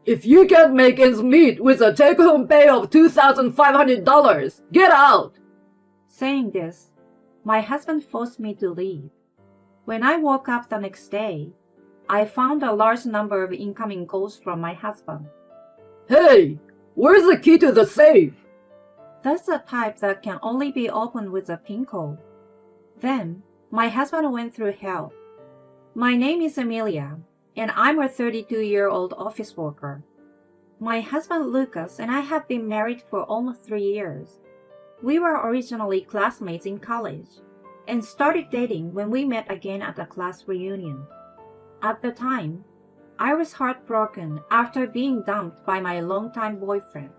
If you can't make ends meet with a take-home pay of $2,500, get out! Saying this, my husband forced me to leave. When I woke up the next day, I found a large number of incoming calls from my husband. Hey, where's the key to the safe? That's the type that can only be opened with a PIN code. Then, my husband went through hell. My name is Amelia, and I'm a 32-year-old office worker. My husband Lucas and I have been married for almost 3 years. We were originally classmates in college and started dating when we met again at a class reunion. At the time, I was heartbroken after being dumped by my longtime boyfriend.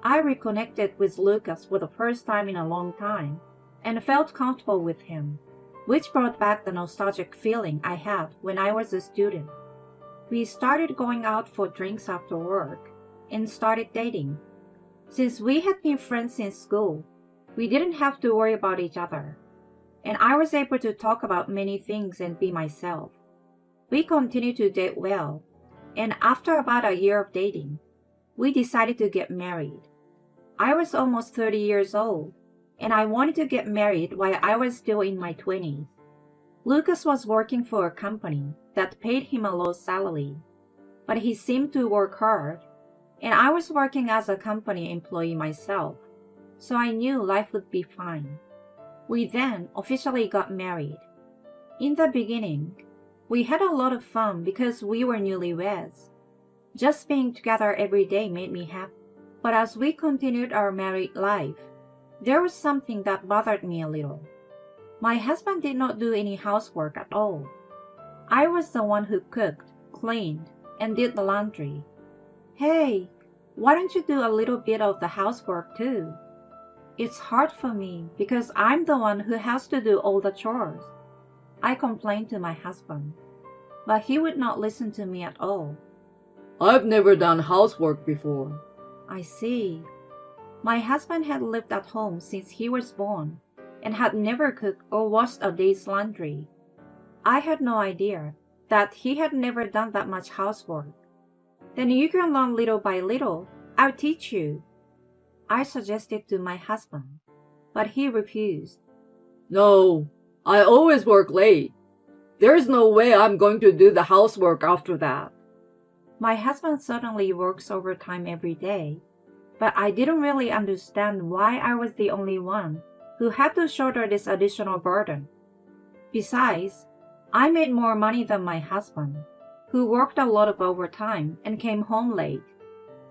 I reconnected with Lucas for the first time in a long time and felt comfortable with him, which brought back the nostalgic feeling I had when I was a student. We started going out for drinks after work and started dating. Since we had been friends since school, we didn't have to worry about each other, and I was able to talk about many things and be myself. We continued to date well, and after about a year of dating, we decided to get married. I was almost 30 years old, and I wanted to get married while I was still in my 20s. Lucas was working for a company that paid him a low salary, but he seemed to work hard, and I was working as a company employee myself, so I knew life would be fine. We then officially got married. In the beginning, we had a lot of fun because we were newlyweds. Just being together every day made me happy. But as we continued our married life, there was something that bothered me a little. My husband did not do any housework at all. I was the one who cooked, cleaned, and did the laundry. Hey, why don't you do a little bit of the housework too? It's hard for me because I'm the one who has to do all the chores. I complained to my husband, but he would not listen to me at all. I've never done housework before. I see. My husband had lived at home since he was born and had never cooked or washed a day's laundry. I had no idea that he had never done that much housework. Then you can learn little by little. I'll teach you, I suggested to my husband, but he refused. No, I always work late. There's no way I'm going to do the housework after that. My husband certainly works overtime every day, but I didn't really understand why I was the only one who had to shoulder this additional burden. Besides, I made more money than my husband, who worked a lot of overtime and came home late.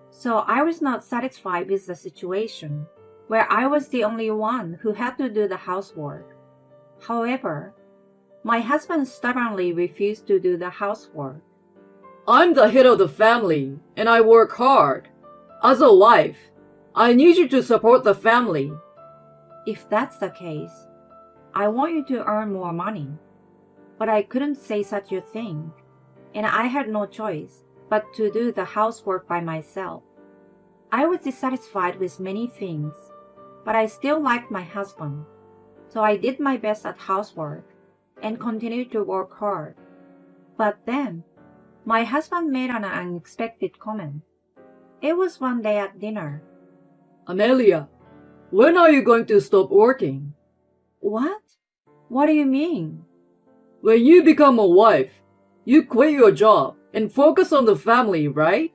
So I was not satisfied with the situation, where I was the only one who had to do the housework. However, my husband stubbornly refused to do the housework. I'm the head of the family, and I work hard. As a wife, I need you to support the family. If that's the case, I want you to earn more money. But I couldn't say such a thing, and I had no choice but to do the housework by myself. I was dissatisfied with many things, but I still liked my husband, so I did my best at housework and continued to work hard. But then, my husband made an unexpected comment. It was one day at dinner. Amelia, when are you going to stop working? What? What do you mean? When you become a wife, you quit your job and focus on the family, right?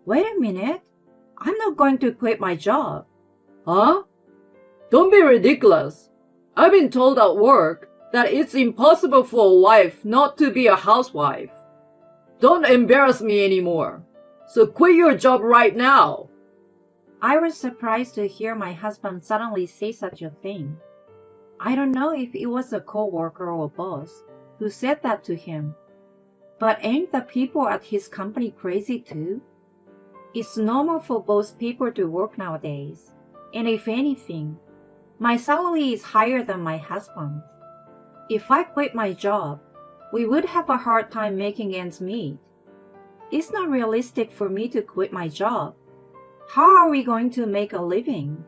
Wait a minute. I'm not going to quit my job. Huh? Don't be ridiculous. I've been told at work that it's impossible for a wife not to be a housewife. Don't embarrass me anymore. So quit your job right now. I was surprised to hear my husband suddenly say such a thing. I don't know if it was a coworker or boss who said that to him. But ain't the people at his company crazy too? It's normal for both people to work nowadays. And if anything, my salary is higher than my husband's. If I quit my job, we would have a hard time making ends meet. It's not realistic for me to quit my job. How are we going to make a living?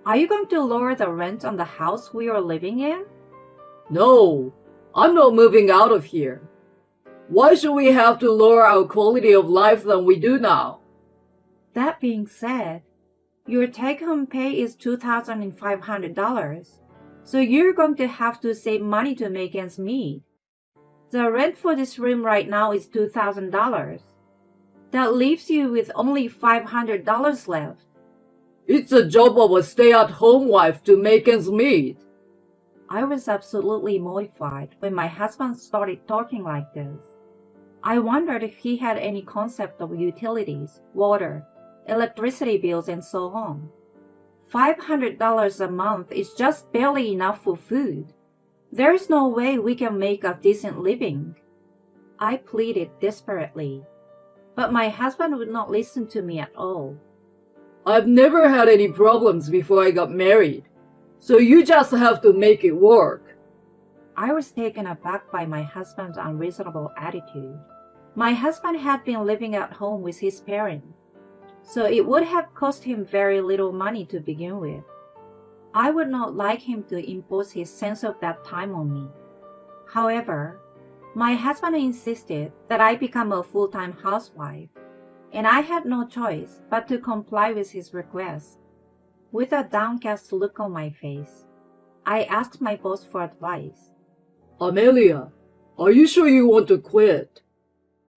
Are you going to lower the rent on the house we are living in? No, I'm not moving out of here. Why should we have to lower our quality of life than we do now? That being said, your take-home pay is $2,500, so you're going to have to save money to make ends meet. The rent for this room right now is $2,000. That leaves you with only $500 left. It's the job of a stay-at-home wife to make ends meet. I was absolutely mortified when my husband started talking like this. I wondered if he had any concept of utilities, water, electricity bills, and so on. $500 a month is just barely enough for food. There's no way we can make a decent living. I pleaded desperately, but my husband would not listen to me at all. I've never had any problems before I got married, so you just have to make it work. I was taken aback by my husband's unreasonable attitude. My husband had been living at home with his parents, so it would have cost him very little money to begin with. I would not like him to impose his sense of that time on me. However, my husband insisted that I become a full-time housewife, and I had no choice but to comply with his request. With a downcast look on my face, I asked my boss for advice. Amelia, are you sure you want to quit?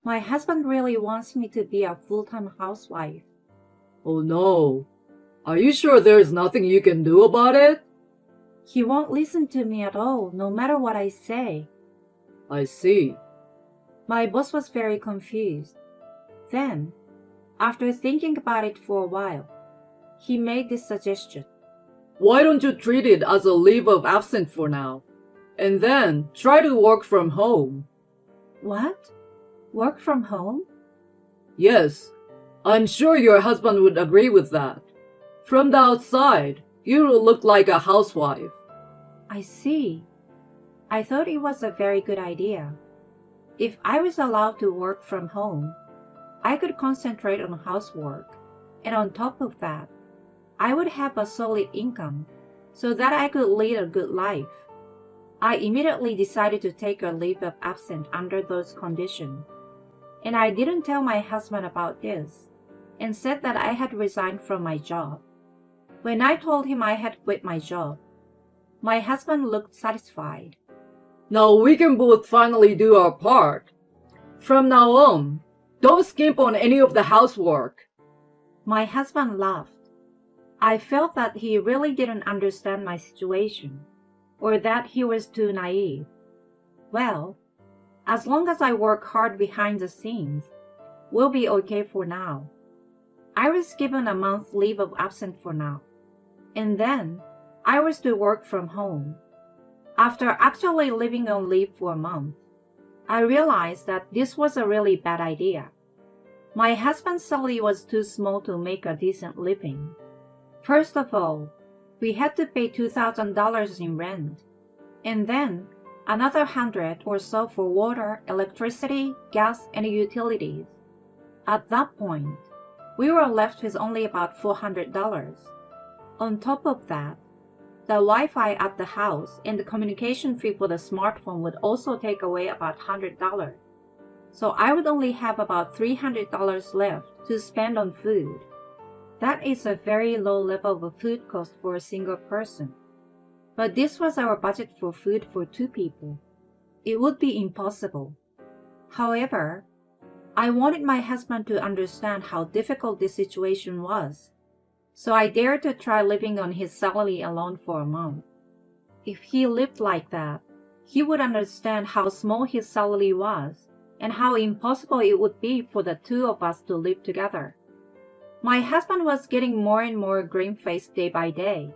My husband really wants me to be a full-time housewife. Oh no. Are you sure there's nothing you can do about it? He won't listen to me at all, no matter what I say. I see. My boss was very confused. Then, after thinking about it for a while, he made this suggestion. Why don't you treat it as a leave of absence for now, and then try to work from home? What? Work from home? Yes, I'm sure your husband would agree with that. From the outside, you look like a housewife. I see. I thought it was a very good idea. If I was allowed to work from home, I could concentrate on housework, and on top of that, I would have a solid income so that I could lead a good life. I immediately decided to take a leave of absence under those conditions, and I didn't tell my husband about this and said that I had resigned from my job. When I told him I had quit my job, my husband looked satisfied. Now we can both finally do our part. From now on, don't skimp on any of the housework. My husband laughed. I felt that he really didn't understand my situation, or that he was too naive. Well, as long as I work hard behind the scenes, we'll be okay for now. I was given a month leave of absence for now, and then I was to work from home. After actually living on leave for a month, I realized that this was a really bad idea. My husband's salary was too small to make a decent living. First of all, we had to pay $2,000 in rent, and then another 100 or so for water, electricity, gas, and utilities. At that point, we were left with only about $400. On top of that, the Wi-Fi at the house and the communication fee for the smartphone would also take away about $100. So I would only have about $300 left to spend on food. That is a very low level of food cost for a single person. But this was our budget for food for 2 people. It would be impossible. However, I wanted my husband to understand how difficult this situation was, so I dared to try living on his salary alone for a month. If he lived like that, he would understand how small his salary was and how impossible it would be for the 2 of us to live together. My husband was getting more and more grim-faced day by day.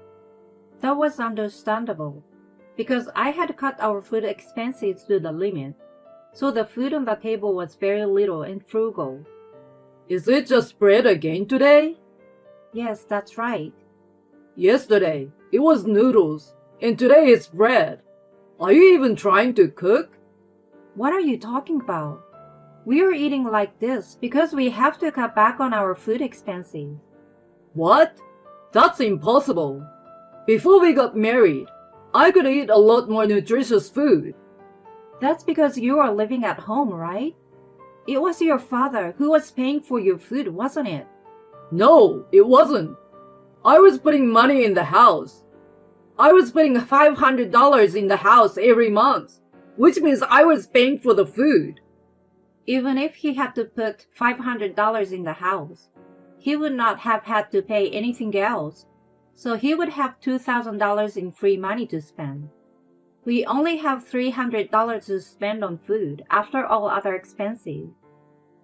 That was understandable, because I had cut our food expenses to the limit, so the food on the table was very little and frugal. Is it just bread again today? Yes, that's right. Yesterday, it was noodles, and today it's bread. Are you even trying to cook? What are you talking about? We are eating like this because we have to cut back on our food expenses. What? That's impossible. Before we got married, I could eat a lot more nutritious food. That's because you are living at home, right? It was your father who was paying for your food, wasn't it? No, it wasn't. I was putting money in the house. I was putting $500 in the house every month, which means I was paying for the food. Even if he had to put $500 in the house, he would not have had to pay anything else, so he would have $2,000 in free money to spend. We only have $300 to spend on food after all other expenses.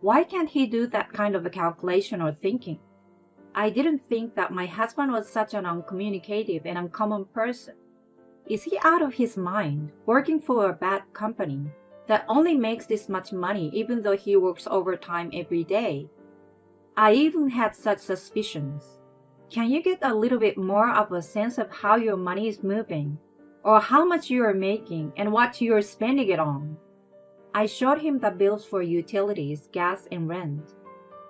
Why can't he do that kind of a calculation or thinking? I didn't think that my husband was such an uncommunicative and uncommon person. Is he out of his mind, working for a bad company that only makes this much money even though he works overtime every day? I even had such suspicions. Can you get a little bit more of a sense of how your money is moving, or how much you are making and what you are spending it on? I showed him the bills for utilities, gas, and rent.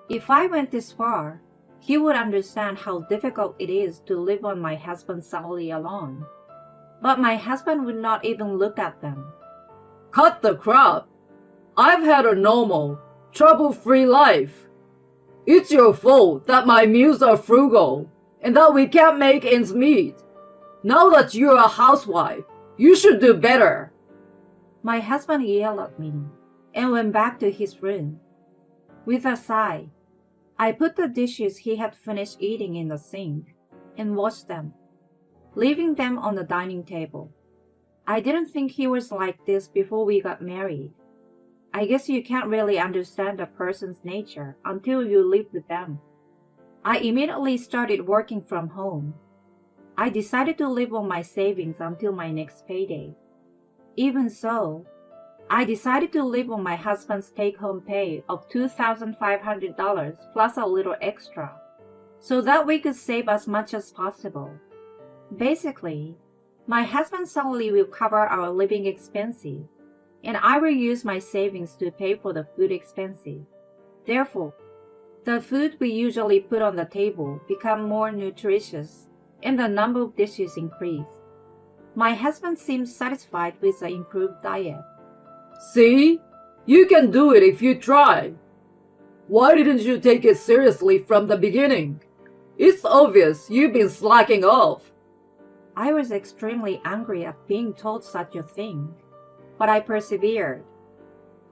If I went this far, he would understand how difficult it is to live on my husband's salary alone. But my husband would not even look at them. Cut the crap. I've had a normal, trouble-free life. It's your fault that my meals are frugal and that we can't make ends meet. Now that you're a housewife, you should do better. My husband yelled at me and went back to his room. With a sigh, I put the dishes he had finished eating in the sink and washed them, leaving them on the dining table. I didn't think he was like this before we got married. I guess you can't really understand a person's nature until you live with them. I immediately started working from home. I decided to live on my savings until my next payday. Even so, I decided to live on my husband's take-home pay of $2,500 plus a little extra, so that we could save as much as possible. Basically, my husband's salary will cover our living expenses, and I will use my savings to pay for the food expenses. Therefore, the food we usually put on the table become more nutritious, and the number of dishes increase. My husband seems satisfied with the improved diet. See? You can do it if you try. Why didn't you take it seriously from the beginning? It's obvious you've been slacking off. I was extremely angry at being told such a thing, but I persevered.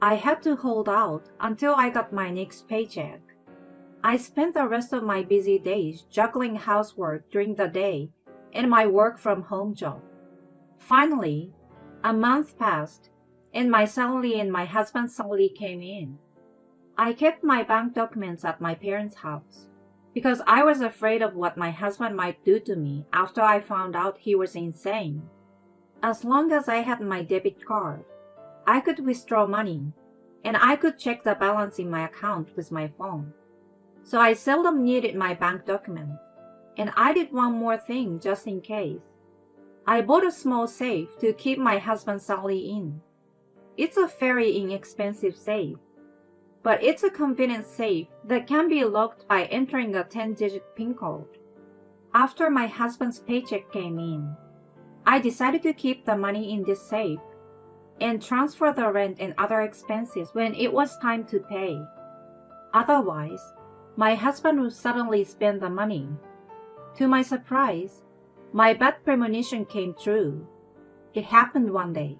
I had to hold out until I got my next paycheck. I spent the rest of my busy days juggling housework during the day and my work from home job. Finally, a month passed, and my salary and my husband's salary came in. I kept my bank documents at my parents' house because I was afraid of what my husband might do to me after I found out he was insane. As long as I had my debit card, I could withdraw money, and I could check the balance in my account with my phone. So I seldom needed my bank documents, and I did one more thing just in case. I bought a small safe to keep my husband's salary in. It's a very inexpensive safe, but it's a convenient safe that can be locked by entering a 10-digit PIN code. After my husband's paycheck came in, I decided to keep the money in this safe and transfer the rent and other expenses when it was time to pay. Otherwise, my husband would suddenly spend the money. To my surprise, my bad premonition came true. It happened one day.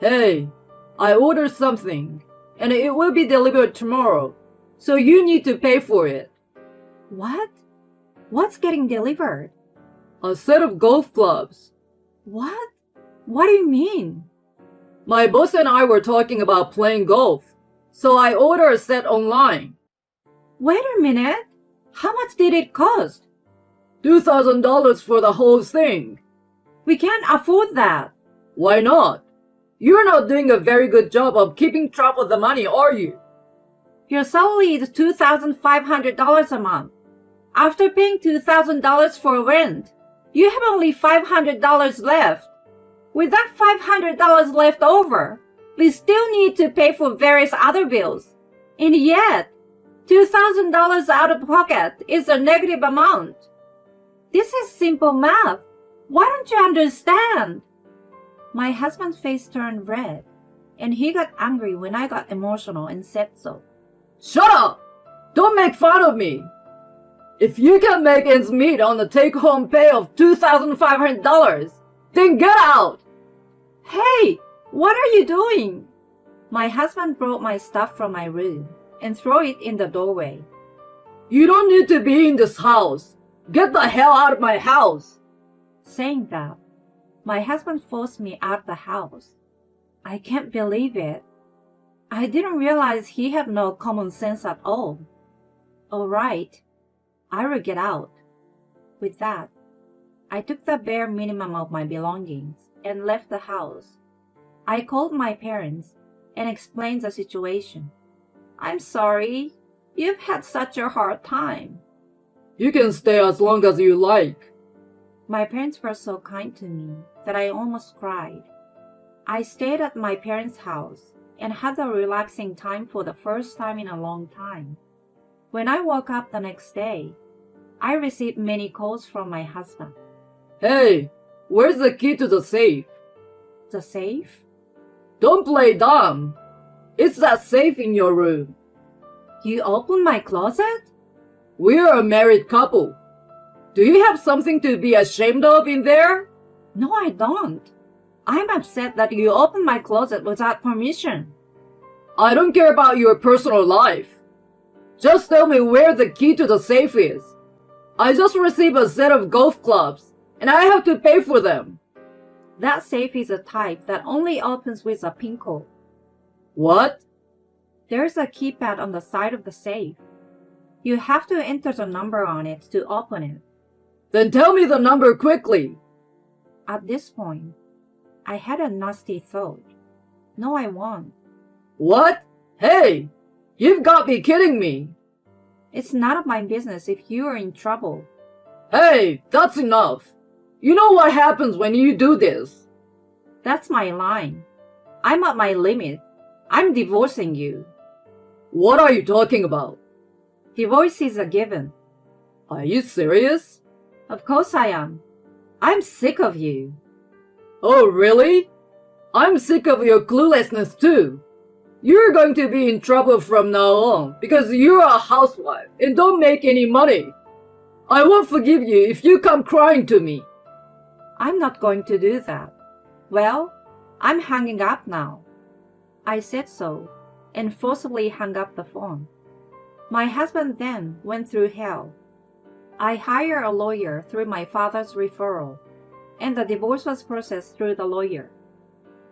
Hey, I ordered something, and it will be delivered tomorrow, so you need to pay for it. What? What's getting delivered? A set of golf clubs. What? What do you mean? My boss and I were talking about playing golf, so I ordered a set online. Wait a minute. How much did it cost? $2,000 for the whole thing. We can't afford that. Why not? You're not doing a very good job of keeping track of the money, are you? Your salary is $2,500 a month. After paying $2,000 for rent, you have only $500 left. With that $500 left over, we still need to pay for various other bills. And yet, $2,000 out of pocket is a negative amount. This is simple math. Why don't you understand? My husband's face turned red, and he got angry when I got emotional and said so. Shut up! Don't make fun of me! If you can make ends meet on a take-home pay of $2,500, then get out! Hey, what are you doing? My husband brought my stuff from my room and threw it in the doorway. You don't need to be in this house. Get the hell out of my house! Saying that, my husband forced me out of the house. I can't believe it. I didn't realize he had no common sense at all. All right, I will get out. With that, I took the bare minimum of my belongings and left the house. I called my parents and explained the situation. I'm sorry, you've had such a hard time. You can stay as long as you like. My parents were so kind to me that I almost cried. I stayed at my parents' house and had a relaxing time for the first time in a long time. When I woke up the next day, I received many calls from my husband. Hey, where's the key to the safe? The safe? Don't play dumb. It's that safe in your room. You opened my closet? We're a married couple. Do you have something to be ashamed of in there? No, I don't. I'm upset that you opened my closet without permission. I don't care about your personal life. Just tell me where the key to the safe is. I just received a set of golf clubs, and I have to pay for them. That safe is a type that only opens with a pin code. What? There's a keypad on the side of the safe. You have to enter the number on it to open it. Then tell me the number quickly. At this point, I had a nasty thought. No, I won't. What? Hey, you've got me kidding me. It's none of my business if you are in trouble. Hey, that's enough. You know what happens when you do this. That's my line. I'm at my limit. I'm divorcing you. What are you talking about? Divorce is a given. Are you serious? Of course I am. I'm sick of you. Oh, really? I'm sick of your cluelessness too. You're going to be in trouble from now on because you're a housewife and don't make any money. I won't forgive you if you come crying to me. I'm not going to do that. Well, I'm hanging up now. I said so and forcibly hung up the phone. My husband then went through hell. I hired a lawyer through my father's referral, and the divorce was processed through the lawyer.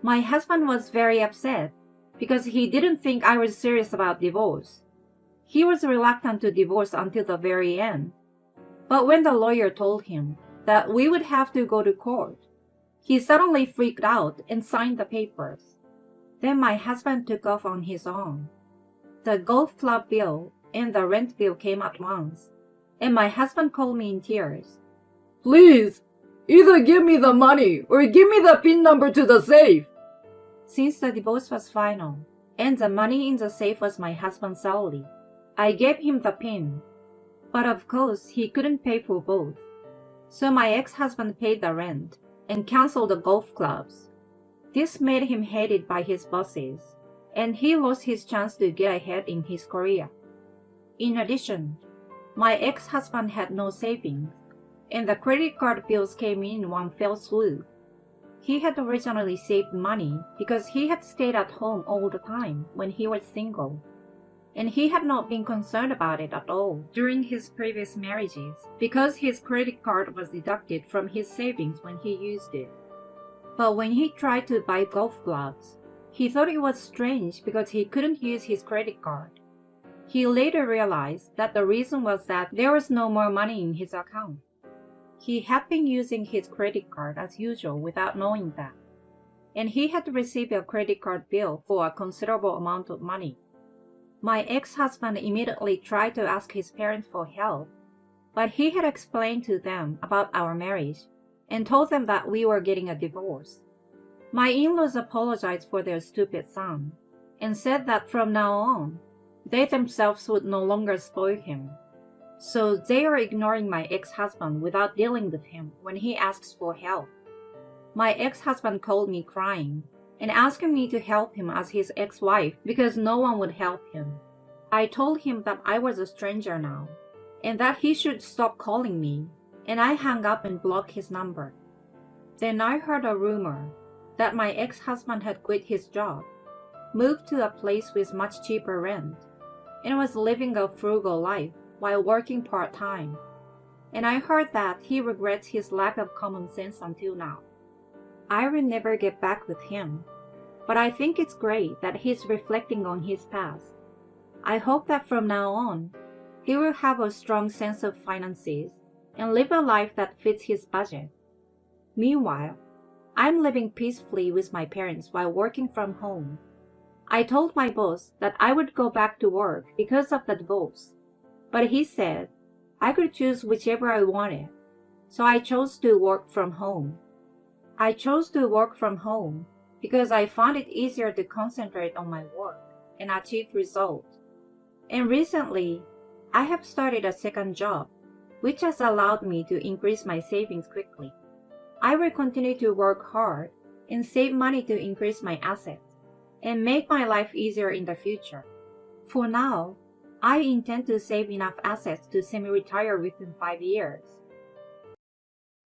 My husband was very upset because he didn't think I was serious about divorce. He was reluctant to divorce until the very end. But when the lawyer told him that we would have to go to court, he suddenly freaked out and signed the papers. Then my husband took off on his own. The golf club bill and the rent bill came at once, and my husband called me in tears. Please, either give me the money or give me the PIN number to the safe. Since the divorce was final, and the money in the safe was my husband's salary, I gave him the PIN. But of course, he couldn't pay for both. So my ex-husband paid the rent and canceled the golf clubs. This made him hated by his bosses, and he lost his chance to get ahead in his career. In addition, my ex-husband had no savings, and the credit card bills came in one fell swoop. He had originally saved money because he had stayed at home all the time when he was single, and he had not been concerned about it at all during his previous marriages because his credit card was deducted from his savings when he used it. But when he tried to buy golf clubs, he thought it was strange because he couldn't use his credit card. He later realized that the reason was that there was no more money in his account. He had been using his credit card as usual without knowing that, and he had received a credit card bill for a considerable amount of money. My ex-husband immediately tried to ask his parents for help, but he had explained to them about our marriage and told them that we were getting a divorce. My in-laws apologized for their stupid son and said that from now on, they themselves would no longer spoil him. So they are ignoring my ex-husband without dealing with him when he asks for help. My ex-husband called me crying and asking me to help him as his ex-wife because no one would help him. I told him that I was a stranger now, and that he should stop calling me, and I hung up and blocked his number. Then I heard a rumor that my ex-husband had quit his job, moved to a place with much cheaper rent, and was living a frugal life while working part-time. And I heard that he regrets his lack of common sense until now. I will never get back with him, but I think it's great that he's reflecting on his past. I hope that from now on, he will have a strong sense of finances and live a life that fits his budget. Meanwhile, I'm living peacefully with my parents while working from home. I told my boss that I would go back to work because of the divorce, but he said I could choose whichever I wanted, so I chose to work from home. I chose to work from home because I found it easier to concentrate on my work and achieve results. And recently, I have started a second job, which has allowed me to increase my savings quickly. I will continue to work hard and save money to increase my assets and make my life easier in the future. For now, I intend to save enough assets to semi-retire within 5 years.